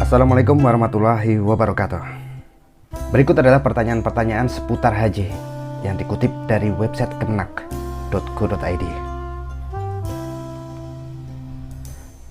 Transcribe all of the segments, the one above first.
Assalamualaikum warahmatullahi wabarakatuh. Berikut adalah pertanyaan-pertanyaan seputar haji yang dikutip dari website kemenak.go.id.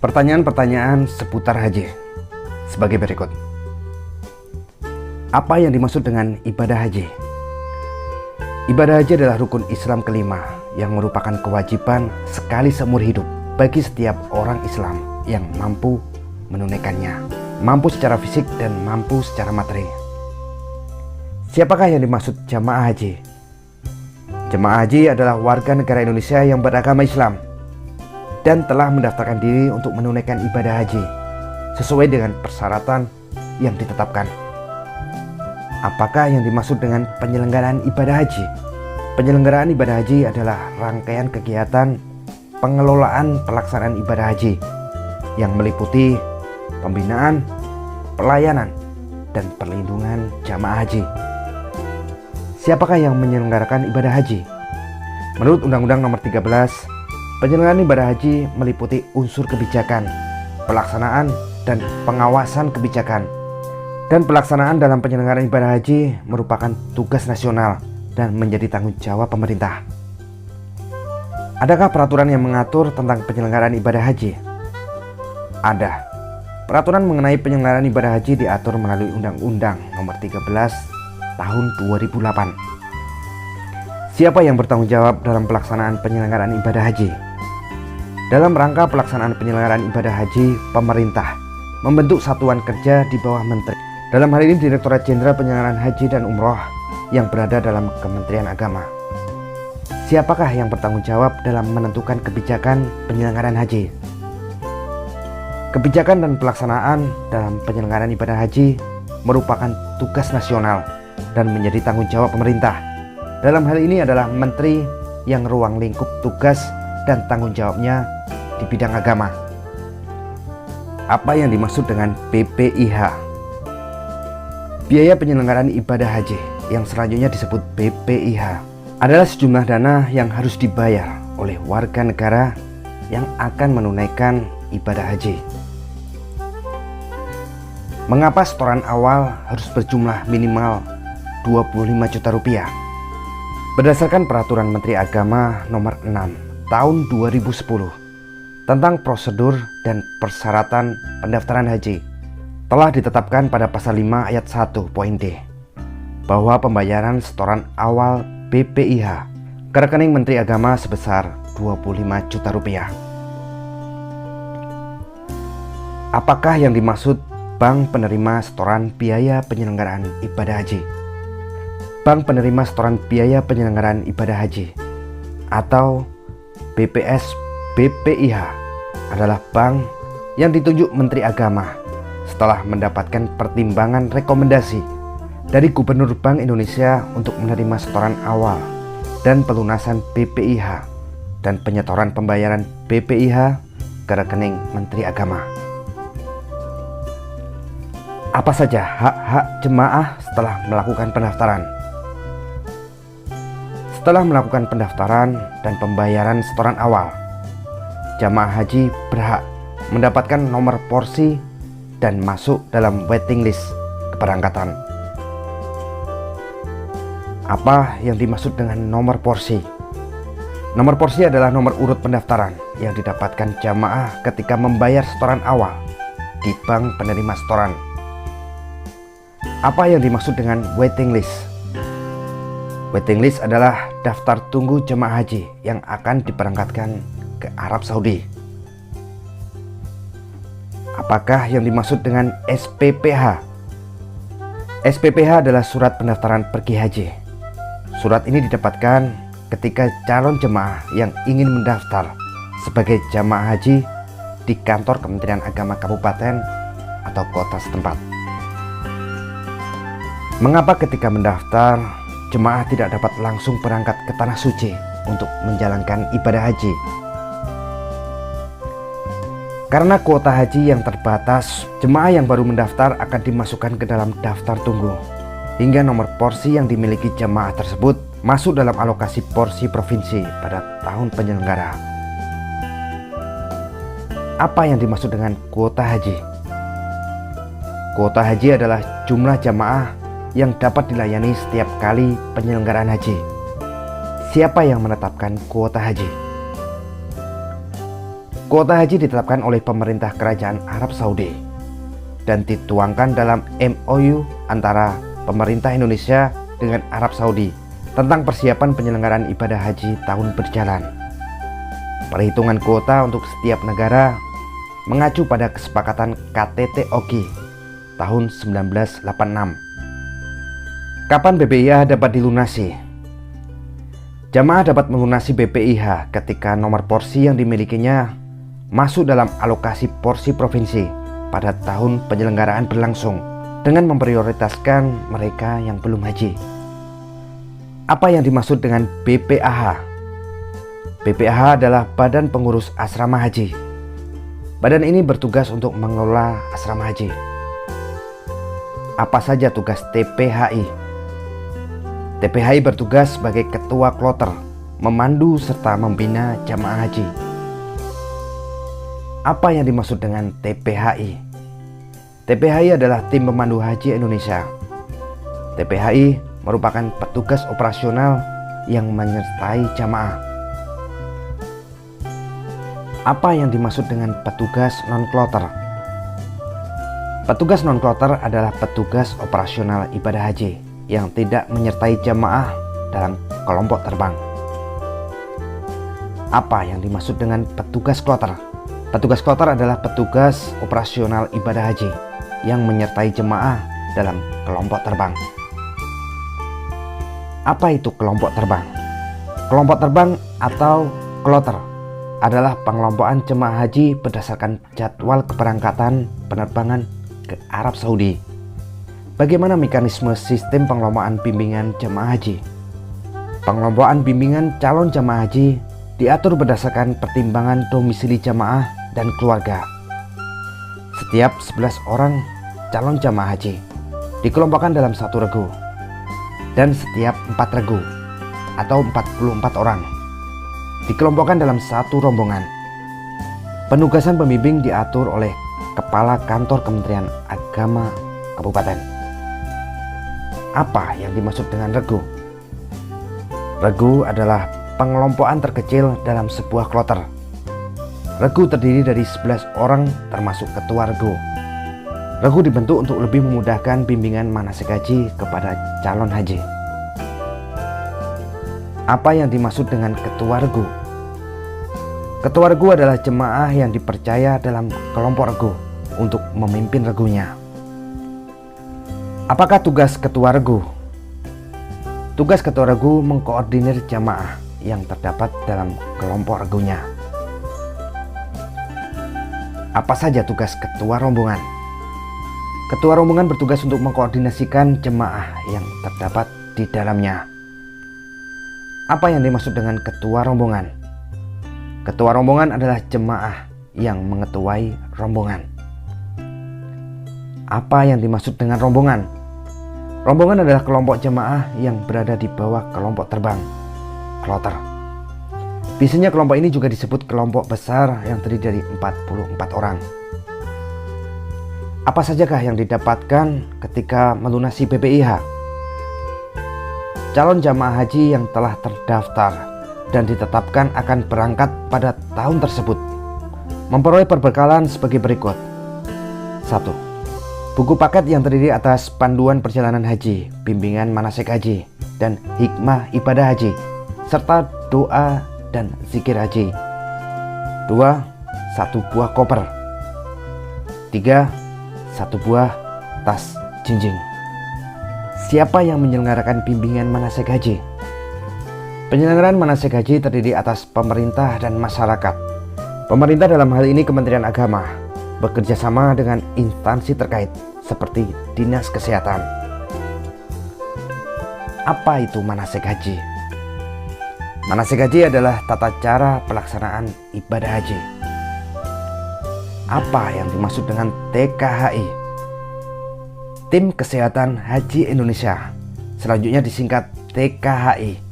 Pertanyaan-pertanyaan seputar haji sebagai berikut. Apa yang dimaksud dengan ibadah haji? Ibadah haji adalah rukun Islam kelima yang merupakan kewajiban sekali seumur hidup bagi setiap orang Islam yang mampu menunaikannya, mampu secara fisik dan mampu secara materi. Siapakah yang dimaksud jamaah haji? Jamaah haji adalah warga negara Indonesia yang beragama Islam dan telah mendaftarkan diri untuk menunaikan ibadah haji sesuai dengan persyaratan yang ditetapkan. Apakah yang dimaksud dengan penyelenggaraan ibadah haji? Penyelenggaraan ibadah haji adalah rangkaian kegiatan pengelolaan pelaksanaan ibadah haji yang meliputi pembinaan, pelayanan, dan perlindungan jamaah haji. Siapakah yang menyelenggarakan ibadah haji? Menurut Undang-Undang Nomor 13, penyelenggaraan ibadah haji meliputi unsur kebijakan, pelaksanaan, dan pengawasan kebijakan. Dan pelaksanaan dalam penyelenggaraan ibadah haji merupakan tugas nasional dan menjadi tanggung jawab pemerintah. Adakah peraturan yang mengatur tentang penyelenggaraan ibadah haji? Ada. Peraturan mengenai penyelenggaraan ibadah haji diatur melalui Undang-Undang Nomor 13 Tahun 2008. Siapa yang bertanggung jawab dalam pelaksanaan penyelenggaraan ibadah haji? Dalam rangka pelaksanaan penyelenggaraan ibadah haji, pemerintah membentuk satuan kerja di bawah menteri. Dalam hal ini Direktorat Jenderal Penyelenggaraan Haji dan Umroh yang berada dalam Kementerian Agama. Siapakah yang bertanggung jawab dalam menentukan kebijakan penyelenggaraan haji? Kebijakan dan pelaksanaan dalam penyelenggaraan ibadah haji merupakan tugas nasional dan menjadi tanggung jawab pemerintah. Dalam hal ini adalah menteri yang ruang lingkup tugas dan tanggung jawabnya di bidang agama. Apa yang dimaksud dengan BPIH? Biaya penyelenggaraan ibadah haji yang selanjutnya disebut BPIH adalah sejumlah dana yang harus dibayar oleh warga negara yang akan menunaikan ibadah haji. Mengapa setoran awal harus berjumlah minimal 25 juta rupiah? Berdasarkan Peraturan Menteri Agama Nomor 6 Tahun 2010 tentang prosedur dan persyaratan pendaftaran haji, telah ditetapkan pada pasal 5 ayat 1 poin D bahwa pembayaran setoran awal BPIH ke rekening Menteri Agama sebesar 25 juta rupiah. Apakah yang dimaksud bank penerima setoran biaya penyelenggaraan ibadah haji? Bank penerima setoran biaya penyelenggaraan ibadah haji atau BPS BPIH adalah bank yang ditunjuk Menteri Agama setelah mendapatkan pertimbangan rekomendasi dari Gubernur Bank Indonesia untuk menerima setoran awal dan pelunasan BPIH dan penyetoran pembayaran BPIH ke rekening Menteri Agama. Apa saja hak-hak jemaah setelah melakukan pendaftaran? Setelah melakukan pendaftaran dan pembayaran setoran awal, jamaah haji berhak mendapatkan nomor porsi dan masuk dalam waiting list keberangkatan. Apa yang dimaksud dengan nomor porsi? Nomor porsi adalah nomor urut pendaftaran yang didapatkan jamaah ketika membayar setoran awal di bank penerima setoran. Apa yang dimaksud dengan waiting list? Waiting list adalah daftar tunggu jemaah haji yang akan diberangkatkan ke Arab Saudi. Apakah yang dimaksud dengan SPPH? SPPH adalah surat pendaftaran pergi haji. Surat ini didapatkan ketika calon jemaah yang ingin mendaftar sebagai jamaah haji di kantor Kementerian Agama Kabupaten atau kota setempat. Mengapa ketika mendaftar, jemaah tidak dapat langsung berangkat ke Tanah Suci untuk menjalankan ibadah haji? Karena kuota haji yang terbatas, jemaah yang baru mendaftar akan dimasukkan ke dalam daftar tunggu hingga nomor porsi yang dimiliki jemaah tersebut masuk dalam alokasi porsi provinsi pada tahun penyelenggara. Apa yang dimaksud dengan kuota haji? Kuota haji adalah jumlah jamaah yang dapat dilayani setiap kali penyelenggaraan haji. Siapa yang menetapkan kuota haji? Kuota haji ditetapkan oleh pemerintah Kerajaan Arab Saudi dan dituangkan dalam MOU antara pemerintah Indonesia dengan Arab Saudi tentang persiapan penyelenggaraan ibadah haji tahun berjalan. Perhitungan kuota untuk setiap negara mengacu pada kesepakatan KTT Oki tahun 1986. Kapan BPIH dapat dilunasi? Jamaah dapat melunasi BPIH ketika nomor porsi yang dimilikinya masuk dalam alokasi porsi provinsi pada tahun penyelenggaraan berlangsung dengan memprioritaskan mereka yang belum haji. Apa yang dimaksud dengan BPAH? BPAH adalah Badan Pengurus Asrama Haji. Badan ini bertugas untuk mengelola asrama haji. Apa saja tugas TPHI? TPHI bertugas sebagai ketua kloter, memandu serta membina jamaah haji. Apa yang dimaksud dengan TPHI? TPHI adalah Tim Pemandu Haji Indonesia. TPHI merupakan petugas operasional yang menyertai jamaah. Apa yang dimaksud dengan petugas non-kloter? Petugas non-kloter adalah petugas operasional ibadah haji yang tidak menyertai jamaah dalam kelompok terbang. Apa yang dimaksud dengan petugas kloter? Petugas kloter adalah petugas operasional ibadah haji yang menyertai jemaah dalam kelompok terbang. Apa itu kelompok terbang? Kelompok terbang atau kloter adalah pengelompokan jemaah haji berdasarkan jadwal keberangkatan penerbangan ke Arab Saudi. Bagaimana mekanisme sistem pengelompokan bimbingan jemaah haji? Pengelompokan bimbingan calon jemaah haji diatur berdasarkan pertimbangan domisili jamaah dan keluarga. Setiap 11 orang calon jamaah haji dikelompokkan dalam satu regu, dan setiap 4 regu atau 44 orang dikelompokkan dalam satu rombongan. Penugasan pembimbing diatur oleh Kepala Kantor Kementerian Agama Kabupaten. Apa yang dimaksud dengan regu? Regu adalah pengelompokan terkecil dalam sebuah kloter. Regu terdiri dari 11 orang termasuk ketua regu. Regu dibentuk untuk lebih memudahkan bimbingan manasik haji kepada calon haji. Apa yang dimaksud dengan ketua regu? Ketua regu adalah jemaah yang dipercaya dalam kelompok regu untuk memimpin regunya. Apakah tugas ketua regu? Tugas ketua regu mengkoordinir jamaah yang terdapat dalam kelompok regunya. Apa saja tugas ketua rombongan? Ketua rombongan bertugas untuk mengkoordinasikan jemaah yang terdapat di dalamnya. Apa yang dimaksud dengan ketua rombongan? Ketua rombongan adalah jemaah yang mengetuai rombongan. Apa yang dimaksud dengan rombongan? Rombongan adalah kelompok jemaah yang berada di bawah kelompok terbang, kloter. Biasanya kelompok ini juga disebut kelompok besar yang terdiri dari 44 orang. Apa sajakah yang didapatkan ketika melunasi BPIH? Calon jamaah haji yang telah terdaftar dan ditetapkan akan berangkat pada tahun tersebut memperoleh perbekalan sebagai berikut. 1. Buku paket yang terdiri atas panduan perjalanan haji, bimbingan manasik haji, dan hikmah ibadah haji, serta doa dan zikir haji. 2. 1 buah koper. 3. 1 buah tas jinjing. Siapa yang menyelenggarakan bimbingan manasik haji? Penyelenggaraan manasik haji terdiri atas pemerintah dan masyarakat. Pemerintah dalam hal ini Kementerian Agama bekerja sama dengan instansi terkait seperti Dinas Kesehatan. Apa itu manasik haji? Manasik haji adalah tata cara pelaksanaan ibadah haji. Apa yang dimaksud dengan TKHI? Tim Kesehatan Haji Indonesia, selanjutnya disingkat TKHI,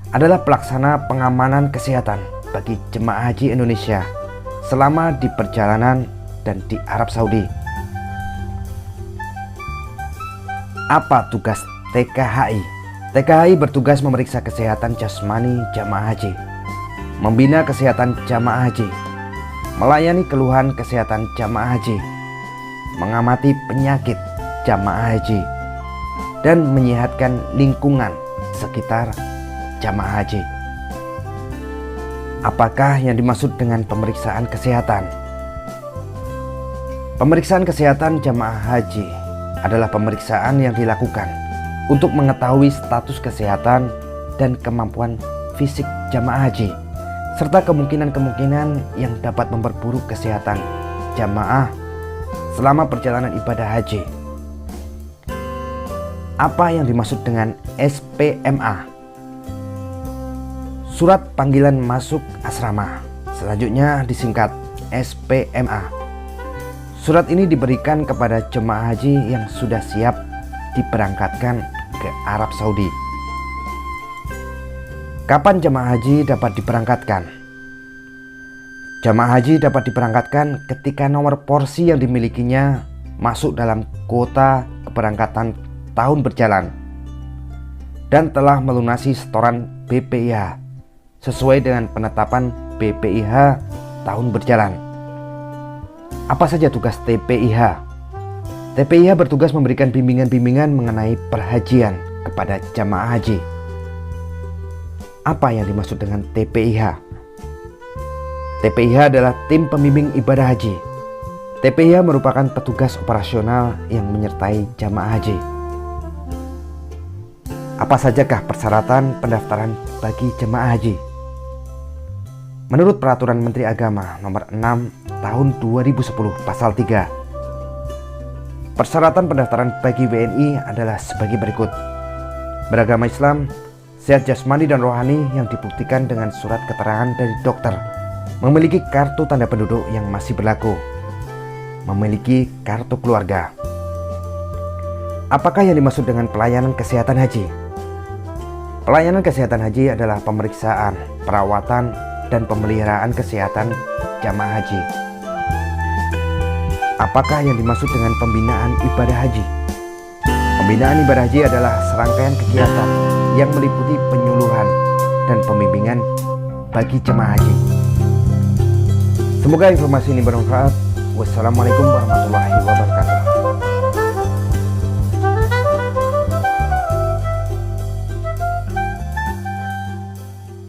adalah pelaksana pengamanan kesehatan bagi jemaah haji Indonesia selama di perjalanan dan di Arab Saudi. Apa tugas TKHI? TKHI bertugas memeriksa kesehatan jasmani jamaah haji, membina kesehatan jamaah haji, melayani keluhan kesehatan jamaah haji, mengamati penyakit jamaah haji, dan menyehatkan lingkungan sekitar jamaah haji. Apakah yang dimaksud dengan pemeriksaan kesehatan? Pemeriksaan kesehatan jamaah haji adalah pemeriksaan yang dilakukan untuk mengetahui status kesehatan dan kemampuan fisik jamaah haji, serta kemungkinan-kemungkinan yang dapat memperburuk kesehatan jamaah selama perjalanan ibadah haji. Apa yang dimaksud dengan SPMA? Surat panggilan masuk asrama, selanjutnya disingkat SPMA. Surat ini diberikan kepada jemaah haji yang sudah siap diberangkatkan ke Arab Saudi. Kapan jemaah haji dapat diberangkatkan? Jemaah haji dapat diberangkatkan ketika nomor porsi yang dimilikinya masuk dalam kuota keberangkatan tahun berjalan dan telah melunasi setoran BPIH sesuai dengan penetapan BPIH tahun berjalan. Apa saja tugas TPIH? TPIH bertugas memberikan bimbingan-bimbingan mengenai perhajian kepada jamaah haji. Apa yang dimaksud dengan TPIH? TPIH adalah tim pembimbing ibadah haji. TPIH merupakan petugas operasional yang menyertai jamaah haji. Apa sajakah persyaratan pendaftaran bagi jamaah haji? Menurut Peraturan Menteri Agama Nomor 6 Tahun 2010 Pasal 3, persyaratan pendaftaran bagi WNI adalah sebagai berikut. Beragama Islam, sehat jasmani dan rohani yang dibuktikan dengan surat keterangan dari dokter, memiliki kartu tanda penduduk yang masih berlaku, memiliki kartu keluarga. Apakah yang dimaksud dengan pelayanan kesehatan haji? Pelayanan kesehatan haji adalah pemeriksaan, perawatan, dan pemeliharaan kesehatan jamaah haji. Apakah yang dimaksud dengan pembinaan ibadah haji? Pembinaan ibadah haji adalah serangkaian kegiatan yang meliputi penyuluhan dan pembimbingan bagi jemaah haji. Semoga informasi ini bermanfaat. Wassalamualaikum warahmatullahi wabarakatuh.